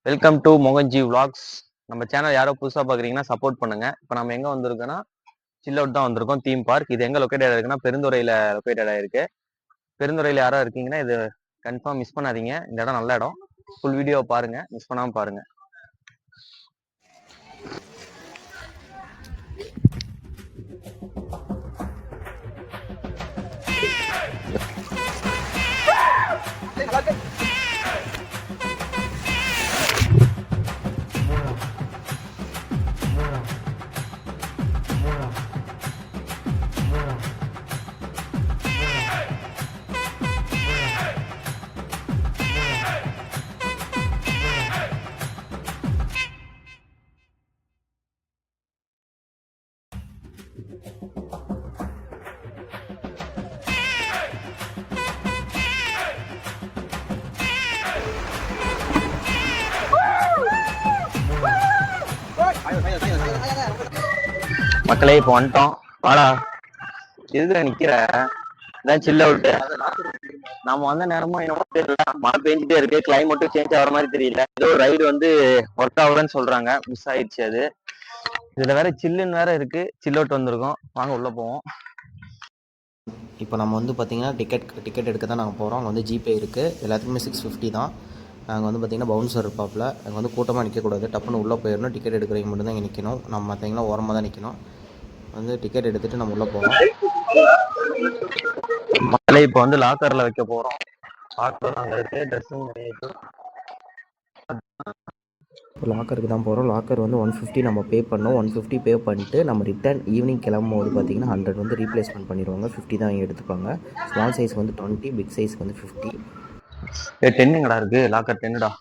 Welcome to Mohan G vlogs. நம்ம channel யாரோ புதுசாக பார்க்குறீங்கன்னா சப்போர்ட் பண்ணுங்க. இப்போ நம்ம எங்கே வந்திருக்கோன்னா சில் அவுட் தான் வந்திருக்கோம். Theme park. இது எங்கே லொக்கேட் ஆகிருக்குன்னா பெருந்துறையில் லொக்கேட் ஆகிருக்கு. பெருந்துறையில் யாரோ இருக்கீங்கன்னா இது கன்ஃபார்ம் மிஸ் பண்ணாதீங்க. இந்த இடம் நல்ல இடம். ஃபுல் வீடியோ பாருங்க, மிஸ் பண்ணாமல் பாருங்க. மக்களே இப்போ வந்துட்டோம். வாடா, எதுல நிக்கிற? இதான் சில் அவுட்டு. நாம வந்த நேரமும் என்னமோ தெரியல, மழை பெஞ்சிட்டே இருக்கு. கிளைமேட்டும் சேஞ்ச் ஆகிற மாதிரி தெரியல. ஏதோ ஒரு ரைடு வந்து ஒர்க் ஆகுதுன்னு சொல்றாங்க. மிஸ் ஆயிடுச்சு அது. இதுல வேற சில்லுன்னு வேற இருக்கு. சில் அவுட் வந்திருக்கோம். வாங்க உள்ள போவோம். இப்போ நம்ம வந்து பார்த்திங்கன்னா டிக்கெட் எடுக்க தான் நாங்கள் போகிறோம். அங்கே வந்து ஜிபே இருக்குது. எல்லாத்துக்குமே 650 தான். நாங்கள் வந்து பார்த்திங்கன்னா பவுன்சர் இருப்பாப்பில். அங்கே வந்து கூட்டமாக நிற்கக்கூடாது. டப்புன்னு உள்ளே போயிடணும். டிக்கெட் எடுக்கிறவங்க மட்டும் தான் இங்கே நிற்கணும். நம்ம மற்றவங்களாம் ஓரமாக தான் நிற்கணும். வந்து டிக்கெட் எடுத்துகிட்டு நம்ம உள்ளே போவோம். மக்களே இப்போ வந்து லாக்கரில் வைக்க போகிறோம். லாக்கர் அங்கே இருக்குது. ட்ரெஸ்ஸும் இப்போ லாக்கருக்கு தான் போகிறோம். லாக்கர் வந்து 150 நம்ம பே பண்ணோம். 150 பே பண்ணிட்டு நம்ம ரிட்டர்ன் ஈவினிங் கிளம்பும்போது பார்த்திங்கன்னா 100 வந்து ரீப்ளேஸ்மெண்ட் பண்ணிடுவாங்க. 50 தான் இங்கே எடுத்துப்பாங்க. ஸ்மால் சைஸ் வந்து 20, பிக் சைஸ் வந்து 50. 10ங்கடா இருக்கு. லாக்கர் 10டா.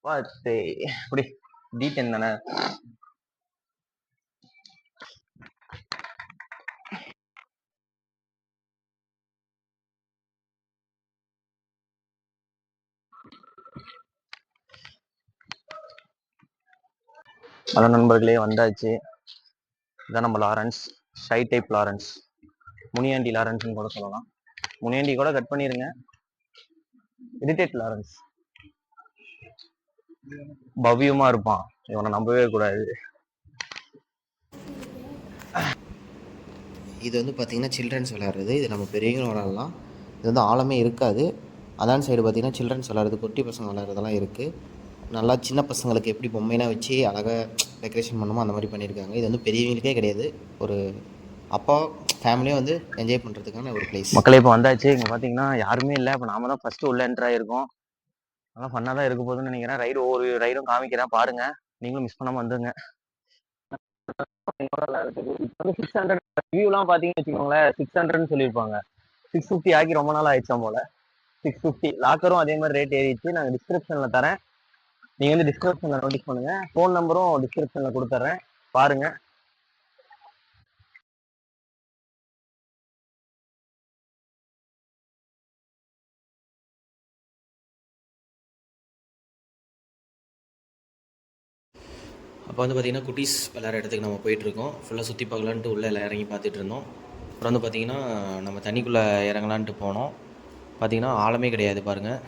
பார்த்து இப்படி D10 தானே. அதான் நண்பர்களே வந்தாச்சு. இதான் நம்ம Lawrence. Shy type Lawrence, Muniyandi லாரன்ஸ்னு கூட சொல்லலாம். முனியாண்டி கூட கட் பண்ணிருங்க. Irritate Lawrence. பவ்யமா இருப்பான். இவனை நம்பவே கூடாது. இது வந்து பார்த்திங்கன்னா சில்ட்ரன்ஸ் விளையாடுறது. இது நம்ம பெரியவங்களும் விளையாடலாம். இது வந்து ஆழமே இருக்காது. அதான் சைடு பார்த்திங்கன்னா சில்ட்ரன்ஸ் விளையாடுறது, குட்டி பசங்க விளையாடுறதெல்லாம் இருக்குது. நல்லா சின்ன பசங்களுக்கு எப்படி பொம்மைனா வச்சு அழகாக டெக்கரேஷன் பண்ணுமோ அந்த மாதிரி பண்ணியிருக்காங்க. இது வந்து பெரியவங்களுக்கே கிடையாது. ஒரு அப்பா ஃபேமிலியாக வந்து என்ஜாய் பண்ணுறதுக்கான ஒரு பிளேஸ். மக்களே இப்போ வந்தாச்சு. இங்கே பார்த்தீங்கன்னா யாருமே இல்லை. இப்போ நாம தான் ஃபர்ஸ்ட் உள்ள என்ட்ரு ஆயிருக்கோம். நல்லா ஃபன்னாக தான் இருக்க போகுதுன்னு நினைக்கிறேன். ரைடு ஒவ்வொரு ரைடும் காமிக்கிறேன் பாருங்க. நீங்களும் மிஸ் பண்ணாமல் வந்துங்க. 600 வியூலாம் பார்த்தீங்கன்னு வச்சுக்கோங்களேன். 600ன்னு சொல்லியிருப்பாங்க. 650 ஆக்கி ரொம்ப நாள் ஆயிடுச்சா போல. 650. லாக்கரும் அதே மாதிரி ரேட் ஏறிடுச்சு. நாங்கள் டிஸ்கிரிப்ஷனில் தரேன். நீங்கள் வந்து டிஸ்கிரிப்ஷனில் நோட்டீஸ் பண்ணுங்க. ஃபோன் நம்பரும் டிஸ்கிரிப்ஷனில் கொடுத்துட்றேன், பாருங்க. அப்போ வந்து பார்த்திங்கன்னா குட்டீஸ் விளையாடுற இடத்துக்கு நம்ம போயிட்டுருக்கோம். ஃபுல்லாக சுற்றி பார்க்கலான்ட்டு உள்ளே எல்லாம் இறங்கி பார்த்துட்டு இருந்தோம். அப்புறம் வந்து பார்த்திங்கன்னா நம்ம தண்ணிக்குள்ளே இறங்கலான்ட்டு போனோம். பார்த்திங்கன்னா ஆழமே கிடையாது பாருங்கள்.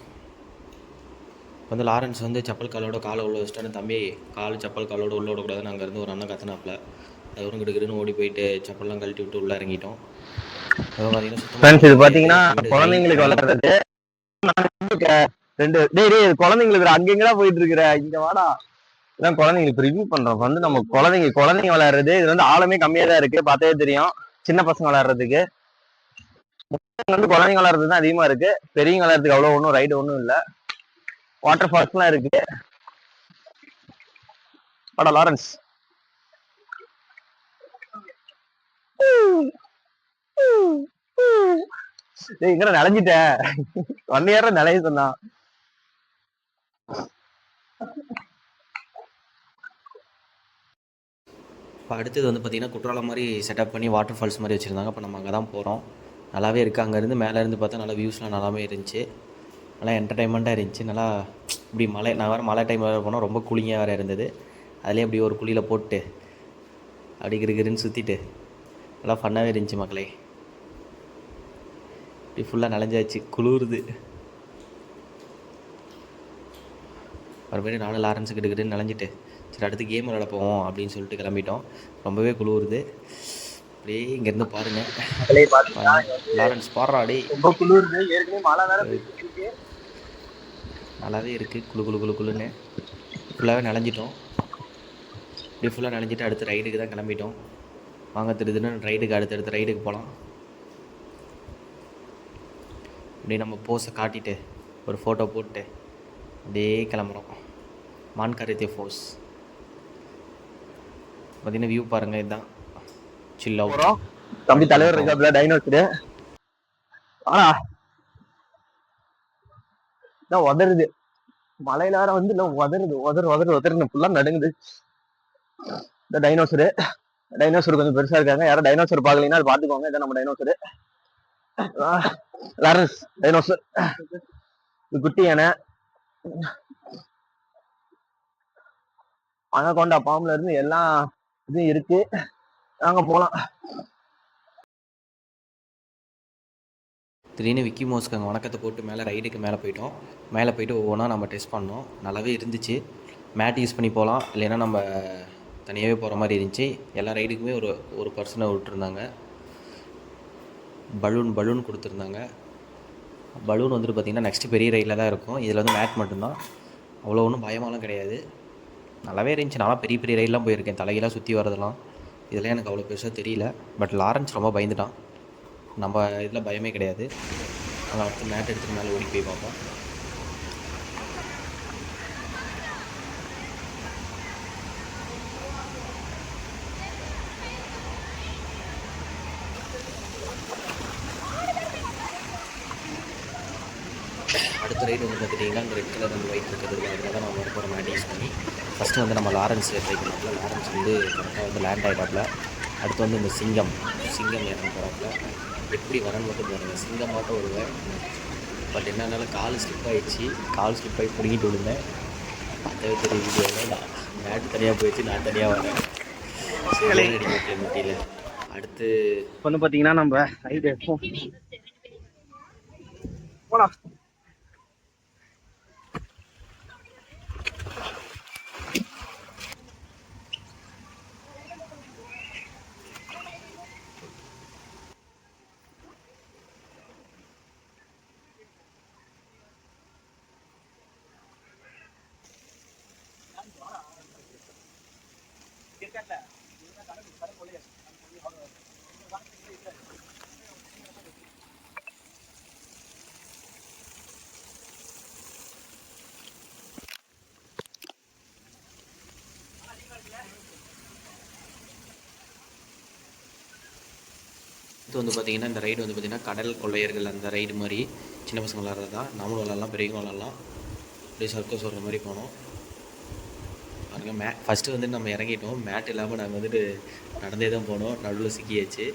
வந்து லாரன்ஸ் வந்து செப்பல் காலோட காலை உள்ள வச்சுட்டான்னு, தம்பி கால் செப்பல் காலோட உள்ள விடக்கூடாதுன்னு அங்கேருந்து ஒரு அண்ணன் கத்தினாப்பில். அது ஒரு கிடுக்கிடுன்னு ஓடி போயிட்டு செப்பல்லாம் கழட்டி விட்டு உள்ளே இறங்கிட்டோம். இது பார்த்தீங்கன்னா குழந்தைங்களுக்கு விளையாடுறது. குழந்தைங்களுக்கு அங்கெங்கடா போயிட்டு இருக்கிற, இங்க வாடா. இதான் குழந்தைங்களுக்கு ரிவ்யூ பண்றோம். வந்து நம்ம குழந்தைங்க விளையாடுறது. இது வந்து ஆழமே கம்மியா தான் இருக்கு, பார்த்தே தெரியும். சின்ன பசங்க விளையாடுறதுக்கு வந்து குழந்தைங்க விளையாடுறது தான் அதிகமா இருக்கு. பெரியவங்க விளையாடுறதுக்கு அவ்வளவு ஒன்றும் ரைடு ஒன்றும் இல்லை. வாட்டர் ஃபால்ஸ் எல்லாம் இருக்கு. வாடா லாரன்ஸ். இங்க நினைஞ்சிட்டேன். 1 இயர் நிலைய சொன்னான். இப்போ அடுத்தது வந்து பார்த்திங்கன்னா குற்றாலம் மாதிரி செட்டப் பண்ணி வாட்டர் ஃபால்ஸ் மாதிரி வச்சுருந்தாங்க. அப்போ நம்ம அங்கே தான் போகிறோம். நல்லாவே இருக்குது. அங்கேருந்து மேலேருந்து பார்த்தா நல்லா வியூஸ்லாம் நல்லாவே இருந்துச்சு. நல்லா என்டர்டைன்மெண்ட்டாக இருந்துச்சு. நல்லா இப்படி நான் வேறு மழை டைம் வேறு போனோம். ரொம்ப கூலிங்காக வேறு இருந்தது. அதுலேயே அப்படி ஒரு குழியில் போட்டு அப்படி கிருன்னு சுற்றிட்டு நல்லா ஃபன்னாகவே இருந்துச்சு மக்களே. இப்படி ஃபுல்லாக நனைஞ்சாச்சு, குளிருது. அப்புறமேட்டு நானும் லாரன்ஸு கிட்ட நனைஞ்சிட்டு சரி அடுத்து கேம் விளாட போவோம் அப்படின்னு சொல்லிட்டு கிளம்பிட்டோம். ரொம்பவே குளிருது. அப்படியே இங்கேருந்து பாருங்கள். மக்களே பார்த்தீங்கன்னா பாருங்கள் லாரன்ஸ் பாடுறா டே. ரொம்ப குளிருது, ஏற்கனவே மழை வேற பெய்ஞ்சிட்டு இருக்கு. நல்லாவே இருக்குது குளு குளு குளு குளுன்னு. ஃபுல்லாகவே நனைஞ்சிட்டோம். இப்படி ஃபுல்லாக நனைஞ்சிட்டு அடுத்து ரைடுக்கு தான் கிளம்பிட்டோம். வாங்க திருதுன்னு ரைடுக்கு அடுத்தடுத்த ரைடுக்கு போகலாம். அப்படியே நம்ம போஸை காட்டிட்டு ஒரு ஃபோட்டோ போட்டு அப்படியே கிளம்புறோம். மான்காரேத்தே ஃபோர்ஸ் பார்த்தீங்கன்னா வியூ பாருங்கள். இதுதான் சில் அவுட். தம்பி தலைவர் இருக்காப்ல டைனோசரு. உதருது மலையில வேற வந்து இல்ல உதருன்னு ஃபுல்லா நடுங்குது. இந்த டைனோசர் கொஞ்சம் பெருசா இருக்காங்க. யாரும் டைனோசர் பாக்கலீங்கன்னா அது பாத்துக்கோங்க. இதான் நம்ம டைனோசர் லாரன்ஸ் டைனோசர். இது குட்டி யானை. அனகோண்டா பாம்புல இருந்து எல்லா இதுவும் இருக்கு. நாங்க போலாம். திடீர்னு விக்கி மோஸ்க்கு அங்கே வணக்கத்தை போட்டு மேலே ரைடுக்கு மேலே போயிட்டோம். மேலே போயிட்டு ஒவ்வொன்றா நம்ம டெஸ்ட் பண்ணோம். நல்லாவே இருந்துச்சு. மேட் யூஸ் பண்ணி போகலாம், இல்லைன்னா நம்ம தனியாகவே போகிற மாதிரி இருந்துச்சு. எல்லா ரைடுக்குமே ஒரு பர்சனை விட்டுருந்தாங்க. பலூன் கொடுத்துருந்தாங்க. பலூன் வந்துட்டு பார்த்திங்கன்னா நெக்ஸ்ட்டு பெரிய ரைடில் தான் இருக்கும். இதில் வந்து மேட் மட்டும்தான். அவ்வளோ ஒன்றும் பயமாலாம் கிடையாது. நல்லாவே இருந்துச்சு. நல்லா பெரிய பெரிய ரைடெலாம் போயிருக்கேன், தலையெல்லாம் சுற்றி வரதெல்லாம். இதெல்லாம் எனக்கு அவ்வளோ பெருசாக தெரியல. பட் லாரன்ஸ் ரொம்ப பயந்துட்டான். நம்ம இதில் பயமே கிடையாது. அங்கே அடுத்து மேட் எடுத்துகிட்டு மேலே ஓடி போய் பார்ப்போம். அடுத்த ரைடு வந்து பார்த்துட்டிங்கன்னா இந்த ரெட் கலர் வந்து ஒயிட் இருக்கிறது, அதில் தான் நம்ம போகிற மேட் யூஸ் பண்ணி ஃபஸ்ட்டு வந்து நம்ம லாரன்ஸ் ட்ரை பண்ணாப்புல. லாரன்ஸ் வந்து கரெக்டாக வந்து லேண்ட் ஆகிட்டாப்புல. அடுத்து வந்து இந்த சிங்கம் இறங்க போகிறாப்புல. எப்படி வரன்னு மட்டும் பாருங்கள். சிங்கம் மட்டும் வருவேன். பட் என்னன்னாலும் கால் ஸ்லிப் ஆகிடுச்சு. கால் ஸ்லிப் ஆகி பிடிங்கிட்டு விழுந்தேன். பார்த்தாவே தெரிய வீடியோவில் நான் மேட்டு தனியாக போயிடுச்சு, நான் தனியாக வரேன். அடிக்க முடியல. அடுத்து வந்து பார்த்தீங்கன்னா நம்ம ரைடு போலாம். இது வந்து பார்த்திங்கன்னா இந்த ரைடு வந்து பார்த்திங்கன்னா கடல் கொள்ளையர்கள் அந்த ரைடு மாதிரி சின்ன பசங்க விளாட்றது தான். நம்மளும் விளாட்லாம், பெரியவங்க விளாட்லாம். அப்படியே சர்க்கஸ் வர்ற மாதிரி போனோம் பாருங்கள். ஃபஸ்ட்டு வந்து நம்ம இறங்கிட்டோம். மேட் இல்லாமல் நாங்கள் வந்துட்டு நடந்தே தான் போனோம். நடுவில் சிக்கியாச்சு.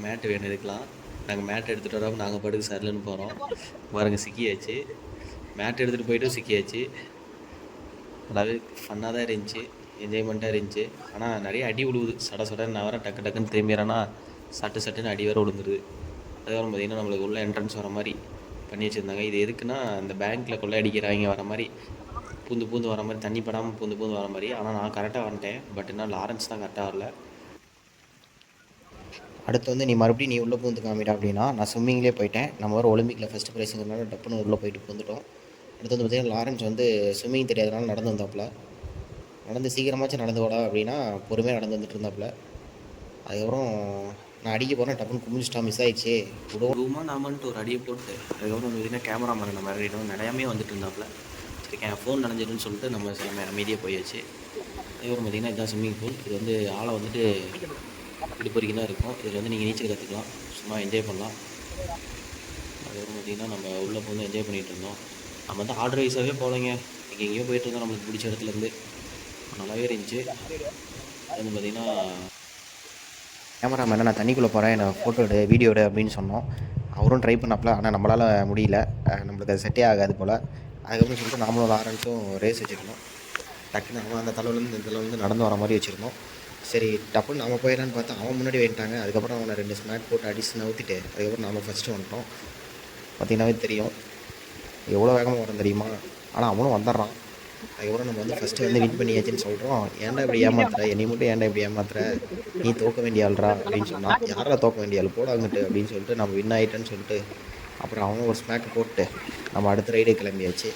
மேட்டு வேணும் இதுக்கெலாம். நாங்கள் மேட் எடுத்துகிட்டு வராமல் நாங்கள் படுக்கு சரலுன்னு போகிறோம் பாருங்கள். சிக்கியாச்சு. மேட் எடுத்துகிட்டு போய்ட்டும் சிக்கியாச்சு. நல்லாவே ஃபன்னாக தான் இருந்துச்சு, என்ஜாய்மெண்ட்டாக இருந்துச்சு. ஆனால் நிறைய அடி விழுவுது. சடன்னு நான் வர டக்குன்னு திரும்பிடுறேன்னா சட்டுன்னு அடி வேறு விழுந்துருது. அதுக்கப்புறம் பார்த்திங்கன்னா நம்மளுக்கு உள்ள என்ட்ரன்ஸ் வர மாதிரி பண்ணி வச்சுருந்தாங்க. இது எதுக்குன்னா இந்த பேங்க்கில் கொள்ளை அடிக்கிறாங்க வர மாதிரி, பூந்து வர மாதிரி, தண்ணி படாமல் பூந்து வர மாதிரி. ஆனால் நான் கரெக்டாக வந்துட்டேன். பட் என்ன லாரன்ஸ் தான் கரெக்டாக வரல. அடுத்து வந்து நீ மறுபடியும் உள்ளே பூந்து காமிடா அப்படின்னா நான் ஸ்விம்மிங்லேயே போயிட்டேன். நம்ம ஒரு ஒலிம்பிக்கில் ஃபஸ்ட்டு ப்ரைஸுங்கிறனால டப்புன்னு உள்ளே போயிட்டு பூந்துட்டோம். அடுத்து வந்து பார்த்திங்கன்னா லாரன்ஸ் வந்து ஸ்விம்மிங் தெரியாதனால நடந்து வந்தாப்புல. நடந்து சீக்கிரமாச்சும் நடந்து விடா அப்படின்னா பொறுமையாக நடந்து வந்துட்டு இருந்தாப்புல. அதுக்கப்புறம் நான் அடிக்க போகிறேன், டப்புன்னு குமிஞ்சிட்டா, மிஸ் ஆகிடுச்சு. விடுவோமா நாமன்ட்டு ஒரு அடியை போட்டு அதுக்கப்புறம் வந்து பார்த்திங்கன்னா கேமராமேன் நம்ம இறங்கிட்டோம். நிறையாமே வந்துட்டு இருந்தாப்புல. சரி ஃபோன் நனைஞ்சிடுன்னு சொல்லிட்டு நம்ம அமைதியாக போயாச்சு. அதுக்கப்புறம் பார்த்திங்கன்னா இதுதான் ஸ்விம்மிங் பூல். இது வந்து ஆளை வந்துட்டு இடுப்பு வரைக்கும் தான் இருக்கும். இதில் வந்து நீங்கள் நீச்சல் கற்றுக்கலாம், சும்மா என்ஜாய் பண்ணலாம். அதுக்கப்புறம் பார்த்திங்கன்னா நம்ம உள்ளே போய் என்ஜாய் பண்ணிகிட்டு இருந்தோம். நம்ம வந்து ஆர்டர் வைஸாகவே போகலைங்க, எங்கேயோ போயிட்டு இருந்தோம் நம்மளுக்கு பிடிச்ச இடத்துலேருந்து. நல்லாவே இருந்துச்சு. அது வந்து பார்த்திங்கன்னா கேமராமேனை நான் தண்ணிக்குள்ளே போகிறேன், நான் ஃபோட்டோ எடு, வீடியோ எடு அப்படின்னு சொன்னோம். அவரும் ட்ரை பண்ணாப்புல. ஆனால் நம்மளால் முடியல, நம்மளுக்கு அது செட்டே ஆகாது போல். அதுக்கப்புறம் சொல்லிட்டு நாமளும் லாரன்ஸும் ரேஸ் வச்சுருந்தோம். டக்குன்னு அவன் அந்த தலைவலேருந்து இந்த தலைவலேருந்து நடந்து வர மாதிரி வச்சுருந்தோம். சரி டப்புன்னு நம்ம போயிடலான்னு பார்த்தா அவன் முன்னாடி வந்துட்டாங்க. அதுக்கப்புறம் அவனை 2 ஸ்மாட் போட்டு அடிச்சு நவுத்திட்டு அதுக்கப்புறம் நம்ம ஃபஸ்ட்டு வந்துட்டோம். பார்த்திங்கன்னாவே தெரியும் எவ்வளோ வேகமாக வரோம் தெரியுமா. ஆனால் அவனும் வந்துடுறான். அதுக்கப்புறம் நம்ம வந்து ஃபஸ்ட்டு வந்து வின் பண்ணியாச்சுன்னு சொல்கிறோம். ஏன்டா இப்படி ஏமாத்துற, என்னை மட்டும் ஏன்டா இப்படி ஏமாத்துற, நீ தோக்க வேண்டிய ஆள்றா அப்படின்னு சொன்னான். யாரா தோக்க வேண்டிய ஆள் போட அங்கிட்டு அப்படின்னு சொல்லிட்டு நம்ம வின் ஆகிட்டேன்னு சொல்லிட்டு அப்புறம் அவனும் ஒரு ஸ்மேக்கு போட்டு நம்ம அடுத்த ரைடு கிளம்பியாச்சு.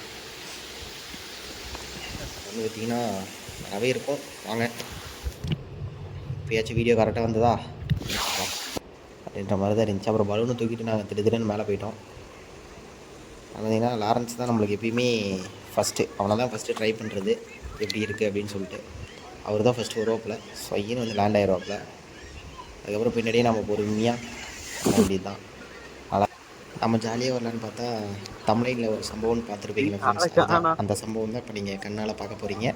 வந்து பார்த்திங்கன்னா நல்லாவே இருக்கும். வாங்க இப்போயாச்சும் வீடியோ கரெக்டாக வந்ததா அப்படின்ற மாதிரி தான் இருந்துச்சு. அப்புறம் பலூனை தூக்கிட்டு நாங்கள் திடீர்னு மேலே போயிட்டோம். பார்த்தீங்கன்னா லாரன்ஸ் தான் நம்மளுக்கு எப்பயுமே ஃபஸ்ட்டு, அவனை தான் ஃபஸ்ட்டு ட்ரை பண்ணுறது எப்படி இருக்குது அப்படின்னு சொல்லிட்டு. அவர் தான் ஃபஸ்ட்டு வருவாப்பில், ஸ்வைன்னு வந்து லேண்ட் ஆயிடுவாப்பில். அதுக்கப்புறம் பின்னாடியே நம்ம பொறுமையாக வேண்டியது தான். ஆனால் நம்ம ஜாலியாக வரலான்னு பார்த்தா தமிழில் ஒரு சம்பவம்னு பார்த்துருப்பீங்களா ஃப்ரெண்ட்ஸ், அந்த சம்பவம் தான் இப்போ நீங்கள் கண்ணால் பார்க்க போகிறீங்க.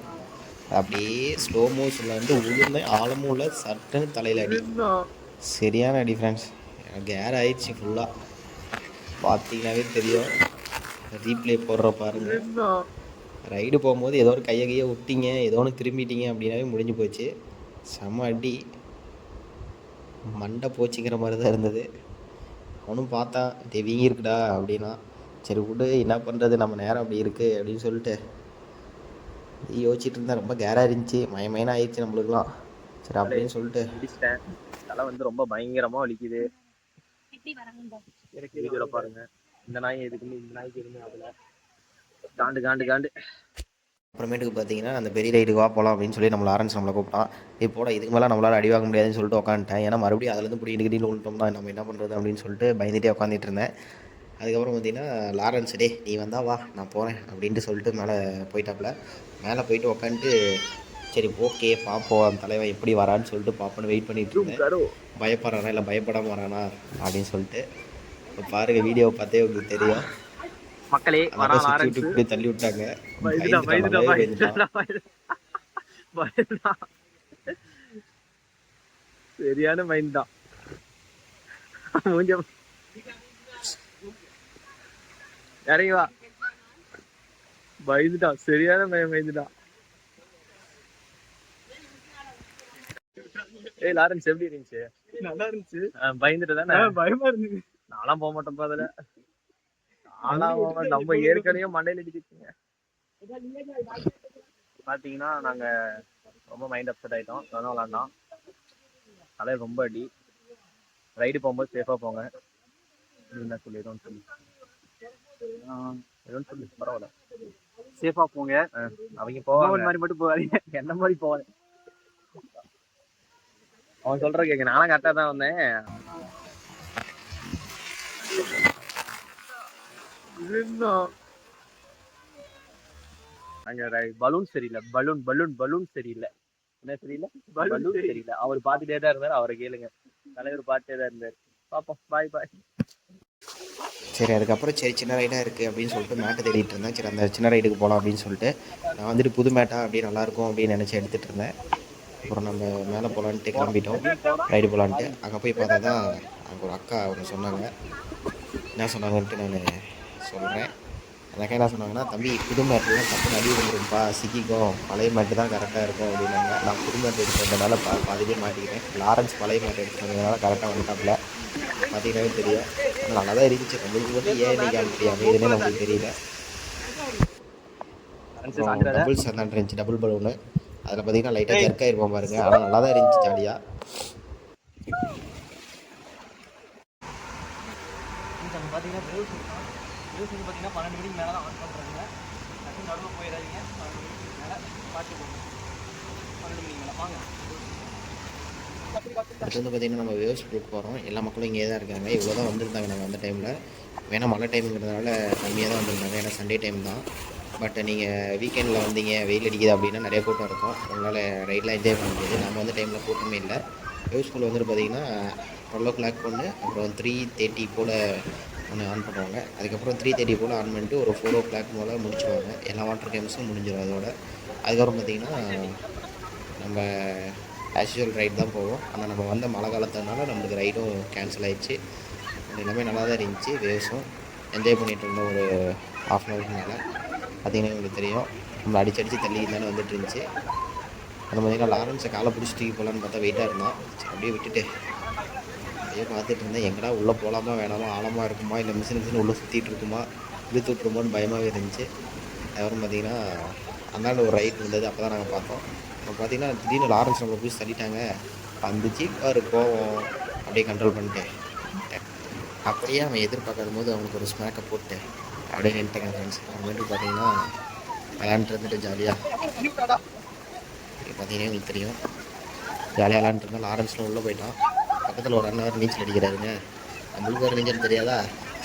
அப்படியே ஸ்லோ மோஷனில் வந்து உளுந்து ஆழமும் உள்ள சட்டுன்னு தலையில் அடி, சரியான அடி ஃப்ரெண்ட்ஸ். எனக்கு கேர் ஆயிடுச்சு ஃபுல்லாக, பார்த்தீங்கன்னாவே தெரியும். ரீப்ளே போடுற பாருங்க. ரைடு போகும்போது ஏதோ ஒரு கையை விட்டிங்க, ஏதோ ஒன்று திரும்பிட்டீங்க அப்படின்னாவே முடிஞ்சு போச்சு. செம்ம அடி, மண்டை போச்சுங்கிற மாதிரி தான் இருந்தது. அவனும் பார்த்தா டே வீங்கி இருக்குடா அப்படின்னா, சரி விடு என்ன பண்ணுறது, நம்ம நேரம் அப்படி இருக்குது அப்படின்னு சொல்லிட்டு யோசிச்சுட்டு இருந்தால் ரொம்ப கேராக இருந்துச்சு, மயமயனாக ஆயிடுச்சு நம்மளுக்குலாம். சரி அப்படின்னு சொல்லிட்டு பிடிச்சிட்டேன். தலை வந்து ரொம்ப பயங்கரமாக வலிக்குது. வீடியோவில் பாருங்க, இந்த நாய் எதுக்குன்னு இந்த நாய்க்கு எதுவுமே ஆகல. காண்டு காண்டு காண்டு. அப்புறமேட்டுக்கு பார்த்தீங்கன்னா அந்த பெரிய ரைடுக்கு வா போகலாம் அப்படின்னு சொல்லி நம்மளை ஆரம்பிச்சு நம்மளை கூப்பிட்டான். இப்போட இதுக்கு மேலே நம்மளால் அடி வாங்க முடியாதுன்னு சொல்லிட்டு உட்காந்துட்டேன். ஏன்னா மறுபடியும் அதுலேருந்து பிடிக்கிட்டு கிட்டின்னு விழுட்டோம்னா நம்ம என்ன பண்ணுறது அப்படின்னு சொல்லிட்டு பயந்துகிட்டே உட்காந்துட்டு இருந்தேன். அதுக்கப்புறம் பார்த்தீங்கன்னா லாரன்ஸ் டே நீ வந்தா வா நான் போகிறேன் அப்படின்ட்டு சொல்லிட்டு மேலே போயிட்டாப்புல. மேலே போயிட்டு உட்காந்துட்டு சரி ஓகே பார்ப்போம் அந்த தலைவன் எப்படி வரான்னு சொல்லிட்டு பார்ப்போன்னு வெயிட் பண்ணிட்டு இருந்தேன். பயப்படுறானா இல்லை பயப்படாமல் வரானா அப்படின்னு சொல்லிட்டு இப்போ பாருங்கள், வீடியோவை பார்த்தே உங்களுக்கு தெரியும். மக்களே இப்படி தள்ளி விட்டாங்க. சரியான மைண்ட் தான். இறங்கி வா, பயந்துட்டான், சரியான பயந்துட்டான். ஏய் லாரன்ஸ் எப்படி இருந்துச்சு? நல்லா இருந்துச்சு. பயந்துட்டு தானே? பயமா இருந்துச்சு. நான்லாம் போக மாட்டேன் அதுல. நம்ம ஏற்கனவே மண்டையில அடிச்சுங்க. பாத்தீங்கன்னா நாங்க ரொம்ப மைண்ட் அப்செட் ஆயிட்டோம். சொன்ன விளாண்டோம், தலையை ரொம்ப அடி. ரைடு போகும்போது சேஃபா போங்க. என்ன சொல்லி எதுவும் சொல்லி எதுவும் சொல்லி பரவாயில்ல, சேஃபா போங்க. அவங்க போவாங்க மாதிரி மட்டும் போவாதீங்க, என்ன மாதிரி போவாங்க. அவன் சொல்ற கேட்க, நானும் கரெக்டா தான் வந்தேன். பலூன் சரியில்லை, பலூன் பலூன் பலூன் சரியில்லை. என்ன சரியில்லை? பலூன் சரியில்லை. அவர் பார்த்துட்டே தான் இருந்தார், அவரை கேளுங்க. தலைவர் பார்த்துட்டே தான் இருந்தார். பாப்போம், பாய் பாய். சரி அதுக்கப்புறம் சரி சின்ன ரைடாக இருக்குது அப்படின்னு சொல்லிட்டு மேட்டை தேடிட்டு இருந்தேன். சரி அந்த சின்ன ரைடுக்கு போகலாம் அப்படின்னு சொல்லிட்டு நான் வந்துட்டு புது மேட்டா அப்படியே நல்லாயிருக்கும் அப்படின்னு நினச்சி எடுத்துகிட்டு இருந்தேன். அப்புறம் நம்ம மேலே போகலான்ட்டு கிளம்பிட்டோம், ரைடு போகலான்ட்டு. அங்கே போய் பார்த்தா தான் அங்கே ஒரு அக்கா அவங்க சொன்னாங்க. என்ன சொன்னாங்கன்ட்டு நான் சொல்கிறேன். அந்த அக்கா என்ன சொன்னாங்கன்னா, தம்பி புது மேட்டுலாம் தப்பு நடி வந்துருப்பா, சிக்கிக்கும், பழைய மேட்டு தான் கரெக்டாக இருக்கும் அப்படின்னாங்க. நான் புது மேட்டு எடுத்து வந்ததுனால பாதிலே மாட்டிக்கிறேன். லாரன்ஸ் பழைய மேட்டு எடுத்து வந்ததுனால கரெக்டாக வந்துட்டாப்புல, பார்த்தீங்கன்னாவே தெரியும். ஆனால் நல்லா தான் இருந்துச்சு. நம்மளுக்கு வந்து ஏன் இன்றைக்கி அப்படி அமையுதுன்னு நம்மளுக்கு தெரியல. டபுள்ஸ் அந்த இருந்துச்சு, டபுள் பலூனு. அதில் பார்த்தீங்கன்னா லைட்டாக ஜர்க்காக இருப்போம் பாருங்கள், ஆனால் நல்லா தான் இருந்துச்சு ஜாலியாக. பார்த்தீங்கன்னா பார்த்தீங்கன்னா 12 மணிக்கு மேலே தான் ஆன் பண்ணுறாங்க. நடுவில் போயிடாதீங்க, 12 மணிக்கு மேலே பார்த்து போங்க. 12 மணிக்கு மேலே வாங்க. அடுத்து வந்து பார்த்திங்கன்னா நம்ம வேவ்ஸ் ரூட் போகிறோம். எல்லா மக்களும் இங்கே தான் இருக்காங்க. இவ்வளோ தான் வந்திருந்தாங்க நாங்கள் அந்த டைமில். வேணால் மழை டைமுங்கிறதுனால கம்மியாக தான் வந்திருந்தாங்க, ஏன்னா சண்டே டைம் தான். பட் நீங்கள் வீக்கெண்டில் வந்தீங்க, வெயில் அடிக்குது அப்படின்னா நிறைய கூட்டம் இருக்கும், உங்களால் ரைடெலாம் என்ஜாய் பண்ண முடியாது. நம்ம வந்து டைமில் கூட்டமே இல்லை. வேவ்ஸ் ஸ்கூல் வந்துட்டு பார்த்திங்கன்னா 12 o'clock ஒன்று, அப்புறம் 3:30 போல் ஒன்று ஆன் பண்ணுவாங்க. அதுக்கப்புறம் 3:30 போல் ஆன் பண்ணிட்டு ஒரு 4 o'clock போல் முடிச்சுடுவாங்க. எல்லா வாட்டர் கேம்ஸும் முடிஞ்சிடும் அதோட. அதுக்கப்புறம் பார்த்திங்கன்னா நம்ம ஆஸ்யூஷுவல் ரைடு தான் போவோம். ஆனால் நம்ம வந்த மழை காலத்தினால நம்மளுக்கு ரைடும் கேன்சல் ஆகிடுச்சு. அது எல்லாமே நல்லா தான் இருந்துச்சு. வேவ்ஸும் என்ஜாய் பண்ணிகிட்டு இருந்தோம் ஒரு ½ hour மேலே. பார்த்திங்கன்னா உங்களுக்கு தெரியும், நம்மளை அடிச்சு தள்ளி தானே வந்துட்டு இருந்துச்சு. அந்த பார்த்திங்கன்னா லாரன்ஸை காலை பிடிச்சி தூக்கி போகலான்னு பார்த்தா வெயிட்டாக இருந்தான். சரி அப்படியே விட்டுட்டு அப்படியே பார்த்துட்டு இருந்தேன், எங்கடா உள்ளே போகலாமா வேணாமா, ஆழமாக இருக்குமா இல்லை மிஷின் உள்ளே சுற்றிட்டு இருக்குமா, இழுத்து விட்டுருமோன்னு பயமாகவே இருந்துச்சு. அதுக்கப்புறம் பார்த்தீங்கன்னா அந்தாண்ட ஒரு ரைட் இருந்தது, அப்போ தான் நாங்கள் பார்த்தோம். அப்புறம் பார்த்தீங்கன்னா திடீர்னு லாரன்ஸ் நம்மளை புடிச்சு தள்ளிட்டாங்க. அந்த ஜீப்காரு கோவம் அப்படியே கண்ட்ரோல் பண்ணிட்டு அப்படியே அவன் எதிர்பார்க்காத போது அவனுக்கு ஒரு ஸ்மேக்கை போட்டு அப்படியே நின்ட்டேங்க ஃப்ரெண்ட்ஸ். அப்புறமேட்டு பார்த்தீங்கன்னா விளாண்டுட்டு இருந்துட்டு ஜாலியாக பார்த்தீங்கன்னா உங்களுக்கு தெரியும் ஜாலியாக விளாண்டுட்டு இருந்தால் லாரன்ஸ்லாம் உள்ளே போயிட்டான். பக்கத்தில் ஒரு அண்ணன் நீச்சல் அடிக்கிறாருங்க. நம்மளுக்கு ஒரு நீச்சல் தெரியாதா,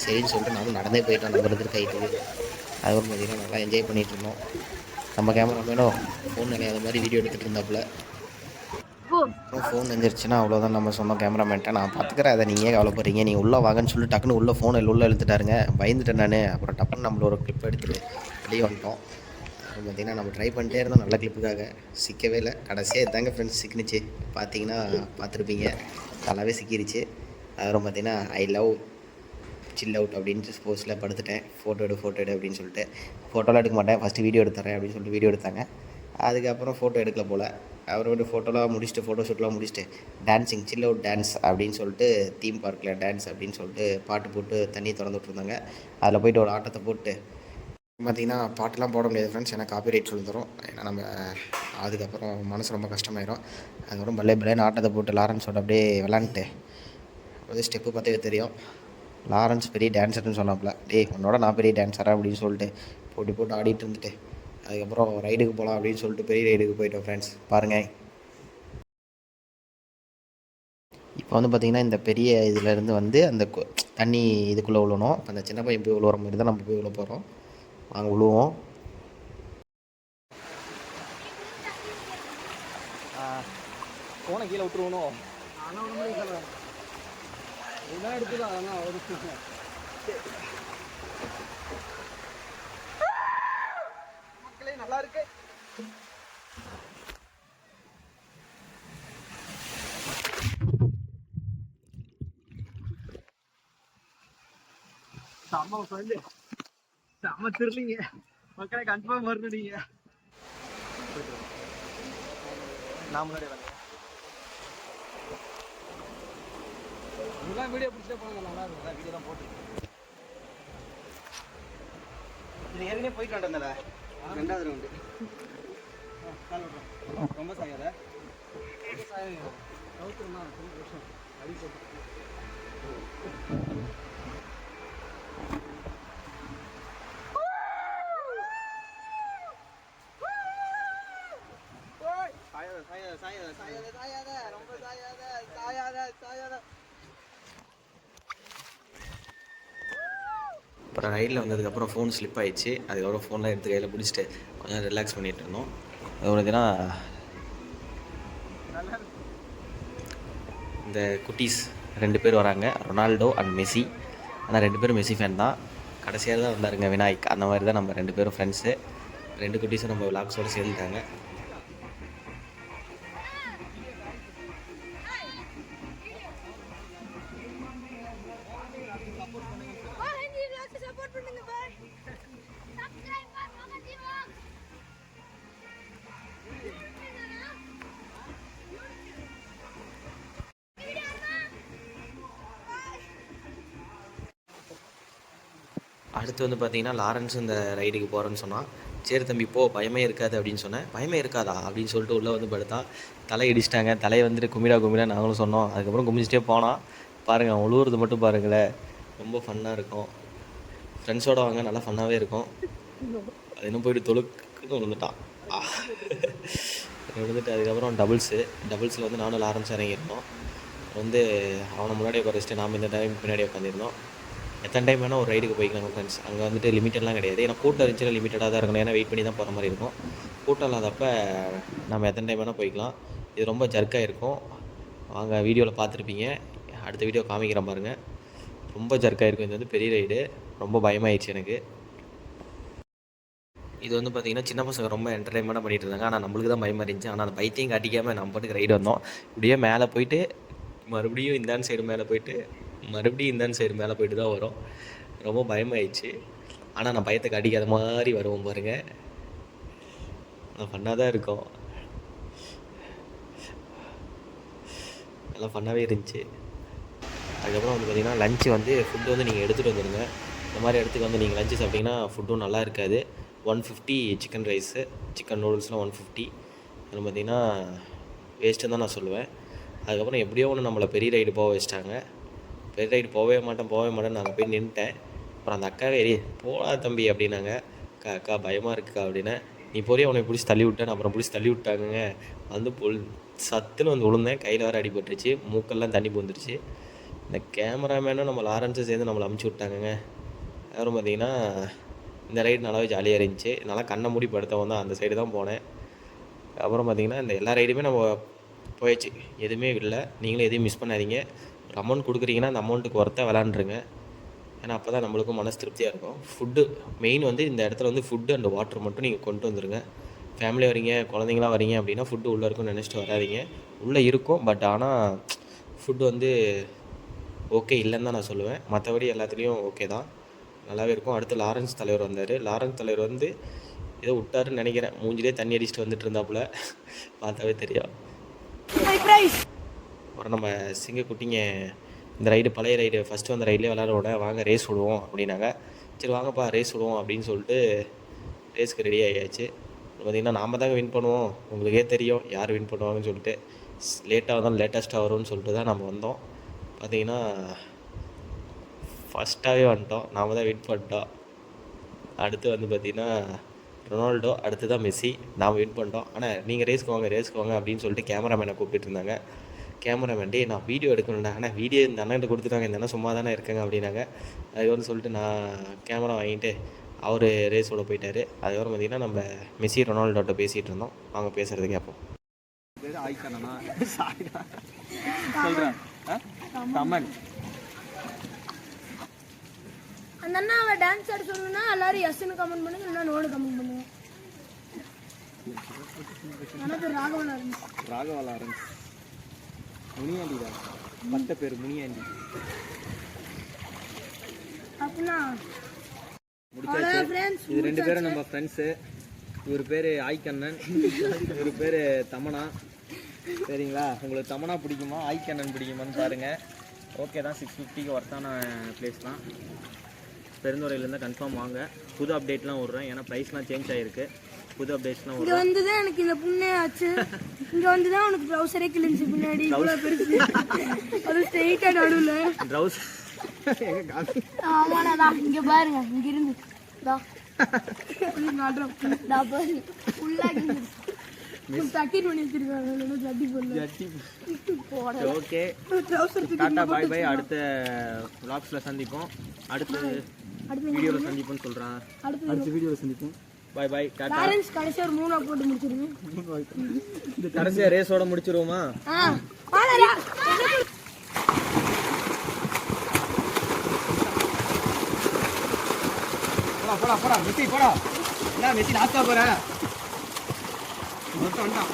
சரின்னு சொல்லிட்டு நானும் நடந்தே போயிட்டோம் நம்ம இருக்கிற கைட்டுக்கு. அதுக்கப்புறம் பார்த்தீங்கன்னா நல்லா என்ஜாய் பண்ணிகிட்டு இருந்தோம். நம்ம கேமராமேனும் ஃபோன் நினையாத மாதிரி வீடியோ எடுத்துகிட்டு இருந்தாப்புல. அப்புறம் ஃபோன் நெஞ்சிருச்சுன்னா அவ்வளோதான், நம்ம சொன்னோம் கேமராமேன்ட்ட, நான் பார்த்துக்கிறேன், அதை நீங்கள் கவலைப்படுறீங்க, நீங்கள் உள்ளே வாங்கன்னு சொல்லி டக்குன்னு உள்ளே ஃபோனை உள்ளே இழுத்துட்டாருங்க. பயந்துட்டேன் நான். அப்புறம் டக்குன்னு நம்மள ஒரு கிளிப் எடுத்துகிட்டு வெளியே வந்துட்டோம். அப்புறம் பார்த்திங்கன்னா நம்ம ட்ரை பண்ணிட்டே இருந்தோம் நல்ல கிளிப்புக்காக, சிக்கவே இல்லை. கடைசியாக இதாங்க ஃப்ரெண்ட்ஸ் சிக்கினுச்சு. பார்த்தீங்கன்னா பார்த்துருப்பீங்க, நல்லாவே சிக்கிருச்சு. அதுக்கப்புறம் பார்த்திங்கன்னா ஐ லவ் சில் அவுட் அப்படின்ட்டு ஸ்போர்ட்ஸில் படுத்துட்டேன். ஃபோட்டோ எடு அப்படின்னு சொல்லிட்டு. ஃபோட்டோலாம் எடுக்க மாட்டேன், ஃபஸ்ட்டு வீடியோ எடுத்துறேன் அப்படின்னு சொல்லிட்டு வீடியோ எடுத்தாங்க. அதுக்கப்புறம் ஃபோட்டோ எடுக்கல போல். அப்புறமேட்டு ஃபோட்டோலாம் முடிச்சுட்டு ஃபோட்டோ ஷூட்லாம் முடிச்சுட்டு டான்ஸிங் சில் அவுட் டான்ஸ் அப்படின்னு சொல்லிட்டு தீம் பார்க்கில் டான்ஸ் அப்படின்னு சொல்லிட்டு பாட்டு போட்டு தண்ணி திறந்து விட்ருந்தாங்க. அதில் போய்ட்டு ஒரு ஆட்டத்தை போட்டு பார்த்திங்கன்னா பாட்டெலாம் போட முடியாது ஃப்ரெண்ட்ஸ், ஏன்னா காப்பிரைட் சொல்லி தரும். ஏன்னா நம்ம அதுக்கப்புறம் மனசு ரொம்ப கஷ்டமாயிடும். அதுக்கப்புறம் பல்லேன்னு ஆட்டத்தை போட்டு லாரன்ஸோட அப்படியே விளாண்டுட்டு அப்படியே ஸ்டெப்பு பார்த்தே தெரியும். லாரன்ஸ் பெரிய டான்ஸர்னு சொன்னாப்புல. டேய் உன்னோட நான் பெரிய டான்ஸரா அப்படின்னு சொல்லிட்டு போட்டு ஆடிட்டு இருந்துட்டு அதுக்கப்புறம் ரைடுக்கு போகலாம் அப்படின்னு சொல்லிட்டு பெரிய ரைடுக்கு போயிட்டோம் ஃப்ரெண்ட்ஸ். பாருங்கள், இப்போ வந்து பார்த்திங்கன்னா இந்த பெரிய இதிலேருந்து வந்து அந்த தண்ணி இதுக்குள்ளே விழணும். இப்போ அந்த சின்ன பையன் போய் விழுவுற மாதிரி தான் நம்ம போய் விழ போகிறோம். வாங்க விழுவோம். போன கீழே விட்டுருவணும். இதெல்லாம் எடுத்துதான் அதெல்லாம் மக்களே நல்லா இருக்கு. செம்ம ஃப்ரெண்டு, செம்ம திருலிங்க மக்களே, கன்ஃபார்ம் வரணும் நீங்க. நான் முன்னாடி வரேன். இதெல்லாம் வீடியோ பிடிச்சே போனாங்க, நல்லா இருக்கும். வீடியோ தான் போட்டு இது ஏற்கனவே போயிட்டு வந்தேன்ல, 2வது ரவுண்டு. ரொம்ப சாயாத கவுத்துருமா வருஷம் அடி போட்டு அப்புறம் ரைடில் வந்ததுக்கப்புறம் ஃபோன் ஸ்லிப் ஆகிடுச்சு. அதுக்கப்புறம் ஃபோன்லாம் எடுத்து கையில் பிடிச்சிட்டு கொஞ்சம் ரிலாக்ஸ் பண்ணிகிட்டு இருந்தோம். அது ஒரு தினம் இந்த குட்டீஸ் 2 பேர் வராங்க, ரொனால்டோ அண்ட் மெஸ்ஸி. ஆனால் 2 பேரும் மெஸ்ஸி ஃபேன் தான். கடைசியாக தான் வந்தாருங்க விநாயக். அந்த மாதிரி தான் நம்ம 2 பேரும் ஃப்ரெண்ட்ஸு. 2 குட்டீஸும் நம்ம விளாக்ஸோடு சேர்ந்துட்டாங்க. அடுத்து வந்து பார்த்திங்கன்னா லாரன்ஸ் இந்த ரைடுக்கு போகிறேன்னு சொன்னான். சரி தம்பி போ, பயமே இருக்காது அப்படின்னு சொன்னேன். பயமே இருக்காதா அப்படின்னு சொல்லிட்டு உள்ளே வந்து படுத்தான். தலை இடிச்சிட்டாங்க. தலையை வந்துட்டு குமிடா நாங்களும் சொன்னோம். அதுக்கப்புறம் குமிச்சிட்டே போனான். பாருங்கள், அவன் உழுவுறது மட்டும் பாருங்களேன், ரொம்ப ஃபன்னாக இருக்கும். ஃப்ரெண்ட்ஸோடு வாங்க, நல்லா ஃபன்னாகவே இருக்கும். அது இன்னும் போய்ட்டு தொழுக்குன்னு விழுந்துட்டான். விழுந்துட்டு அதுக்கப்புறம் டபுள்ஸில் வந்து நானும் லாரன்ஸ் இறங்கியிருந்தோம். வந்து அவனை முன்னாடி உட்கார வச்சுட்டு நாம் இந்த டைம் பின்னாடி உட்காந்துருந்தோம். எத்தனை டைம் வேணால் ஒரு ரைடுக்கு போய்க்கலாம் ஃப்ரெண்ட்ஸ். அங்கே வந்துட்டு லிமிட்டெல்லாம் கிடையாது. ஏன்னா கூட்டம் இருந்துச்சுன்னா லிமிட்டடாக தான் இருக்கணும். ஏன்னா வெயிட் பண்ணி தான் போகிற மாதிரி இருக்கும். கூட்டம் இல்லாதப்போ நம்ம எத்தனை டைம் வேணால் போய்க்கலாம். இது ரொம்ப ஜர்க்காக இருக்கும். வாங்க வீடியோவில் பார்த்துருப்பீங்க, அடுத்த வீடியோ காமிக்கிறேன் பாருங்கள். ரொம்ப ஜர்க்காக இருக்கும். இது வந்து பெரிய ரைடு, ரொம்ப பயமாயிடுச்சு எனக்கு. இது வந்து பார்த்திங்கன்னா சின்ன பசங்க ரொம்ப என்டர்டைன்மெண்ட்டாக பண்ணிகிட்டு இருந்தாங்க. ஆனால் நம்மளுக்கு தான் பயமாக இருந்துச்சு. ஆனால் அந்த பைத்தியம் காட்டிக்காமல் நம்ம பாட்டுக்கு ரைடு வந்தோம். இப்படியே மேலே போயிட்டு மறுபடியும் இந்தாண்டு சைடு மேலே போயிட்டு மறுபடியும் இந்தாண்டு சைடு மேலே போயிட்டு தான் வரும். ரொம்ப பயமாயிடுச்சு. ஆனால் நான் பயத்தை காட்டிக்காத மாதிரி வருவோம் பாருங்கள். நான் ஃபன்னாக தான் இருக்கும். நல்லா ஃபன்னாகவே இருந்துச்சு. அதுக்கப்புறம் வந்து பார்த்திங்கன்னா லஞ்சு வந்து ஃபுட்டு வந்து நீங்கள் எடுத்துகிட்டு வந்துடுங்க. இந்த மாதிரி இடத்துக்கு வந்து நீங்கள் லஞ்சு சாப்பிட்டிங்கன்னா ஃபுட்டும் நல்லா இருக்காது. 150 சிக்கன் ரைஸு, சிக்கன் நூடுல்ஸ்லாம் 150. அது பார்த்திங்கன்னா வேஸ்ட்டுன்னு தான் நான் சொல்லுவேன். அதுக்கப்புறம் எப்படியோ ஒன்று நம்மளை பெரிய ரைடு போக வச்சிட்டாங்க. பெரிய ரைடு போகவே மாட்டேன் நாங்கள் போய் நின்றுட்டேன். அப்புறம் அந்த அக்காவே போடா தம்பி அப்படின்னாங்க. அக்கா பயமாக இருக்குக்கா அப்படின்னேன். நீ போறியா, உன்னை பிடிச்சி தள்ளி விட்டேன். அப்புறம் பிடிச்சி தள்ளி விட்டாங்கங்க. வந்து சத்துன்னு வந்து விழுந்தேன். கையில் வேறு அடிபட்டுருச்சு, மூக்கெல்லாம் தண்ணி போந்துருச்சு. இந்த கேமராமேனும் நம்ம லாரன்ஸும் சேர்ந்து நம்மளை அமுச்சு விட்டாங்கங்க. அப்புறம் பார்த்திங்கன்னா இந்த ரைடு நல்லாவே ஜாலியாக இருந்துச்சு. நல்லா கண்ணை மூடி படுத்தவன் தான் அந்த சைடு தான் போனேன். அப்புறம் பார்த்திங்கன்னா இந்த எல்லா ரைடுமே நம்ம போயிடுச்சு, எதுவுமே இல்லை. நீங்களும் எதையும் மிஸ் பண்ணாதீங்க. ஒரு அமௌண்ட் கொடுக்குறீங்கன்னா அந்த அமௌண்ட்டுக்கு ஒர்த்தாக விளாண்டுருங்க. ஏன்னா அப்போ தான் நம்மளுக்கும் மனசு திருப்தியாக இருக்கும். ஃபுட்டு மெயின் வந்து இந்த இடத்துல வந்து ஃபுட்டு அண்ட் வாட்டர் மட்டும் நீங்கள் கொண்டு வந்துடுங்க. ஃபேமிலியாக வரீங்க, குழந்தைங்களாம் வரீங்க அப்படின்னா ஃபுட்டு உள்ளே இருக்கும்னு நினச்சிட்டு வராதிங்க. உள்ளே இருக்கும், பட் ஆனால் ஃபுட்டு வந்து ஓகே இல்லைன்னு தான் நான் சொல்லுவேன். மற்றபடி எல்லாத்துலேயும் ஓகே தான், நல்லாவே இருக்கும். அடுத்து லாரன்ஸ் தலைவர் வந்தார். லாரன்ஸ் தலைவர் வந்து ஏதோ விட்டாருன்னு நினைக்கிறேன். மூஞ்சிலே தண்ணி அடிச்சுட்டு வந்துட்டு இருந்தாப்புல, பார்த்தாவே தெரியும். அப்புறம் நம்ம சிங்கக்குட்டிங்க இந்த ரைடு பழைய ரைடு ஃபஸ்ட்டு வந்த ரைட்லேயே விளாட வாங்க ரேஸ் விடுவோம் அப்படின்னாங்க. சரி வாங்கப்பா ரேஸ் விடுவோம் அப்படின்னு சொல்லிட்டு ரேஸ்க்கு ரெடி ஆகியாச்சு. பார்த்திங்கன்னா நாம் தாங்க வின் பண்ணுவோம், உங்களுக்கே தெரியும் யார் வின் பண்ணுவாங்கன்னு சொல்லிட்டு. லேட்டாக வந்தாலும் லேட்டஸ்ட்டாக வரும்னு சொல்லிட்டு தான் நம்ம வந்தோம். பார்த்திங்கன்னா ஃபஸ்ட்டாகவே வந்துட்டோம், நாம் தான் வின் பண்ணிட்டோம். அடுத்து வந்து பார்த்திங்கன்னா ரொனால்டோ, அடுத்து தான் மெஸ்ஸி. நாம் வின் பண்ணிட்டோம். ஆனால் நீங்கள் ரேஸ்க்கு வாங்க அப்படின்னு சொல்லிட்டு கேமராமேனை கூப்பிட்டு இருந்தாங்க. கேமராமேன் நான் வீடியோ எடுக்கணும்டா, ஆனால் வீடியோ இந்த அண்ணன்கிட்ட கொடுத்துட்டாங்க, இந்த அண்ணன் சும்மா தானே இருக்காங்க அப்படின்னாங்க. அதுக்கப்புறம் சொல்லிட்டு நான் கேமரா வாங்கிட்டு அவர் ரேஸோட போயிட்டார். அதுக்கப்புறம் பார்த்திங்கன்னா நம்ம மெஸ்ஸி ரொனால்டோட்ட பேசிகிட்டு இருந்தோம். அவங்க பேசுகிறது கேட்போம். அந்த அண்ணா அவன் டான்ஸ் ஆட சொன்னா எல்லாரும் எஸ்ன்னு கமெண்ட் பண்ணுங்க, இல்லைன்னா நோடு கமெண்ட் பண்ணுங்க. எனக்கு ராகவா லாரன்ஸ் முனியாண்டிடா, மற்ற பேர் முனியாண்டி. அப்படின்னா முடிச்சாச்சு. இது 2 பேரும் நம்ம ஃப்ரெண்ட்ஸு. இவர் பேர் ஆய்கண்ணன், இவர் பேர் தமனா. சரிங்களா, உங்களுக்கு தமனா பிடிக்குமா ஆய்கண்ணன் பிடிக்குமான்னு பாருங்கள். ஓகே தான், 650க்கு ஒர்த்தான பிளேஸ் தான். பெருந்துறையிலேருந்து கன்ஃபார்ம் வாங்க. புது அப்டேட்லாம் விட்றேன், ஏன்னா ப்ரைஸ்லாம் சேஞ்ச் ஆகிருக்கு. புது அப்டேட்ஸ்லாம் இங்கே வந்து தான் எனக்கு இந்த புண்ணே ஆச்சு. இங்கே வந்து தான் உனக்கு ட்ரௌசரே கிழிஞ்சு பின்னாடி இவ்வளோ பெருசு, அது ஸ்ட்ரெயிட்டாக நடுவில் ட்ரௌஸ். ஆமாண்ணா, இங்கே பாருங்க, இங்கே இருந்து தட்டி பண்ணி வச்சிருக்காங்க. ஓகே, டாடா பாய் பாய். அடுத்த vlogsல சந்திப்போம், அடுத்த வீடியோவில் சந்திப்போம்னு சொல்கிறேன். அடுத்த வீடியோவில் சந்திப்போம். பாய் பாய், டாடா. லாரன்ஸ் கடைசியா ஒரு 3 போட்டு முடிச்சிருங்க. இந்த கடைசியா ரேஸோட முடிச்சிருவோமா? போடா மெஸ்ஸி போடா. என்ன மெஸ்ஸி லாஸ்டா போற? வந்துட்டான்.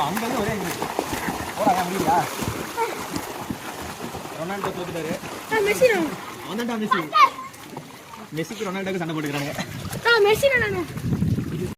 அங்க வந்து ஒரே போடா முடியா? ரொனால்டோ தோத்துட்டாரு. மெஸ்ஸி வந்துட்டான். மெஸ்ஸிக்கு ரொனால்டோக்கு சண்டை போட்டுக்கிறாங்க. மெஸ்ஸி